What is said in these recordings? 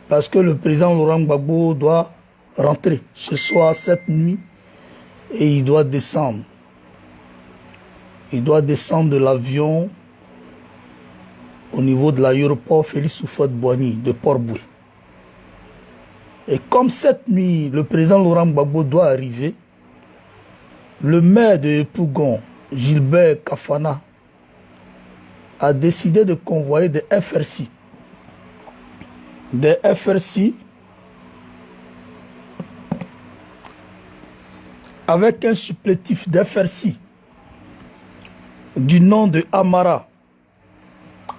parce que le président Laurent Gbagbo doit rentrer ce soir, cette nuit, et il doit descendre. Il doit descendre de l'avion au niveau de l'aéroport Félix Houphouët-Boigny de Port-Boué. Et comme cette nuit, le président Laurent Gbagbo doit arriver, le maire de Yopougon, Gilbert Kafana, a décidé de convoyer des FRC. Des FRC avec un supplétif d'FRC du nom de Amara.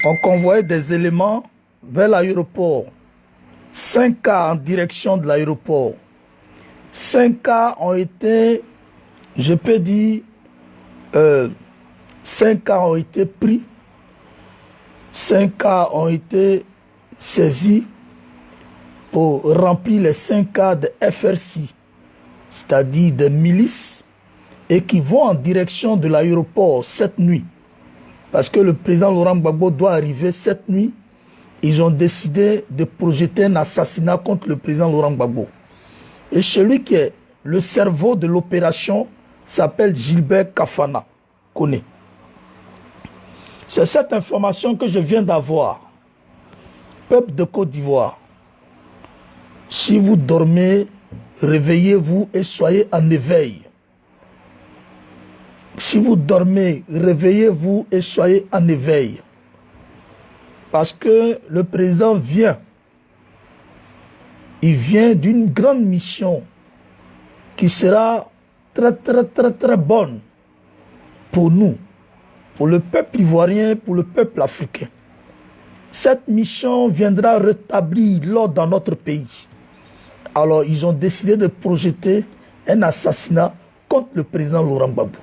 On convoyait des éléments vers l'aéroport. 5 cas en direction de l'aéroport. 5 cas ont été, je peux dire, 5 cas ont été pris. 5 cas ont été saisis pour remplir les 5 cas de FRC, c'est-à-dire des milices, et qui vont en direction de l'aéroport cette nuit. Parce que le président Laurent Gbagbo doit arriver cette nuit. Ils ont décidé de projeter un assassinat contre le président Laurent Gbagbo. Et celui qui est le cerveau de l'opération s'appelle Gilbert Kafana. Connaît. C'est cette information que je viens d'avoir. Peuple de Côte d'Ivoire, si vous dormez, réveillez-vous et soyez en éveil. Si vous dormez, réveillez-vous et soyez en éveil. Parce que le président vient. Il vient d'une grande mission qui sera très bonne pour nous, pour le peuple ivoirien, pour le peuple africain. Cette mission viendra rétablir l'ordre dans notre pays. Alors, ils ont décidé de projeter un assassinat contre le président Laurent Gbagbo.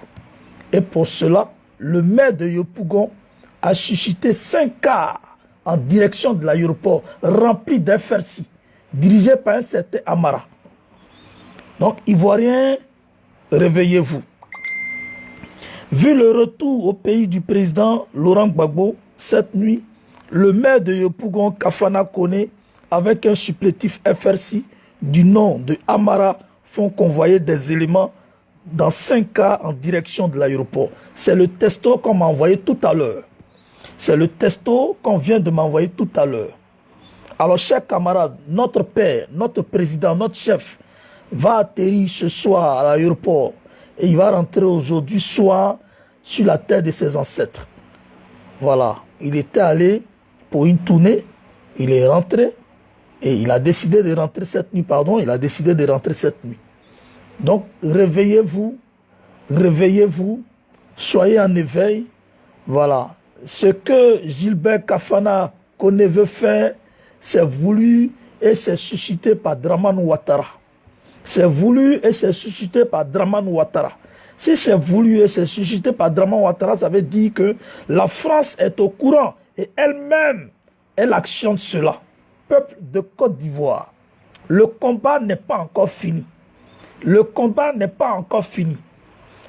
Et pour cela, le maire de Yopougon a suscité 5 cars en direction de l'aéroport rempli d'FRC, dirigé par un certain Amara. Donc, Ivoiriens, réveillez-vous. Vu le retour au pays du président Laurent Gbagbo, cette nuit, le maire de Yopougon, Kafana Koné, avec un supplétif FRC du nom de Amara, font convoyer des éléments dans 5 cas en direction de l'aéroport. C'est le testo qu'on m'a envoyé tout à l'heure. C'est le testo qu'on vient de m'envoyer tout à l'heure. Alors, chers camarades, notre père, notre président, notre chef va atterrir ce soir à l'aéroport et il va rentrer aujourd'hui soir sur la terre de ses ancêtres. Voilà. Il était allé pour une tournée, il est rentré et il a décidé de rentrer cette nuit, Donc, réveillez-vous, soyez en éveil. Voilà. Ce que Gilbert Kafana Koné veut faire, c'est voulu et c'est suscité par Dramane Ouattara. C'est voulu et c'est suscité par Dramane Ouattara. Si c'est voulu et c'est suscité par Dramane Ouattara, ça veut dire que la France est au courant et elle-même, elle actionne cela. Peuple de Côte d'Ivoire, le combat n'est pas encore fini. Le combat n'est pas encore fini.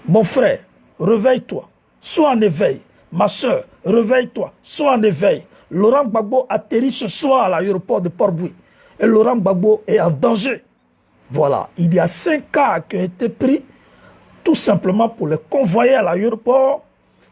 Mon frère, réveille-toi, sois en éveil. Ma soeur, réveille-toi, sois en éveil. Laurent Gbagbo atterrit ce soir à l'aéroport de Port-Boué. Et Laurent Gbagbo est en danger. Voilà, il y a 5 cas qui ont été pris tout simplement pour les convoyer à l'aéroport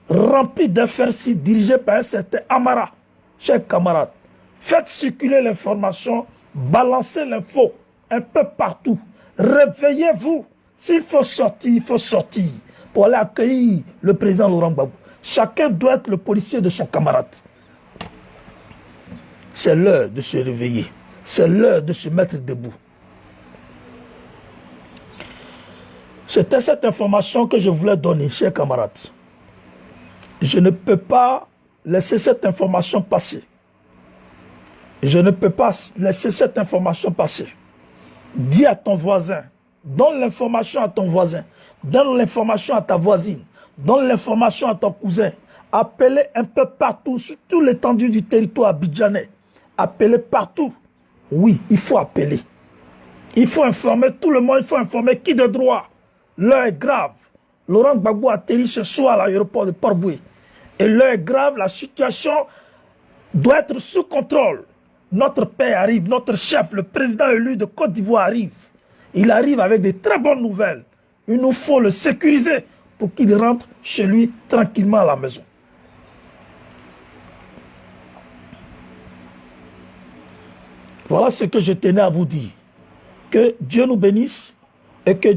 rempli d'FRC dirigés par un certain Amara. Chers camarades, faites circuler l'information, balancez l'info un peu partout. Réveillez-vous. S'il faut sortir, il faut sortir pour aller accueillir le président Laurent Gbagbo. Chacun doit être le policier de son camarade. C'est l'heure de se réveiller. C'est l'heure de se mettre debout. C'était cette information que je voulais donner, chers camarades. Je ne peux pas laisser cette information passer. Je ne peux pas laisser cette information passer. Dis à ton voisin, donne l'information à ton voisin, donne l'information à ta voisine, donne l'information à ton cousin. Appelez un peu partout, sur toute l'étendue du territoire abidjanais. Appelez partout. Oui, il faut appeler. Il faut informer tout le monde, il faut informer qui de droit. L'heure est grave. Laurent Gbagbo atterrit ce soir à l'aéroport de Port-Boué. Et l'heure est grave, la situation doit être sous contrôle. notre père arrive, notre chef, le président élu de Côte d'Ivoire arrive. Il arrive avec de très bonnes nouvelles. Il nous faut le sécuriser pour qu'il rentre chez lui tranquillement à la maison. Voilà ce que je tenais à vous dire. Que Dieu nous bénisse et que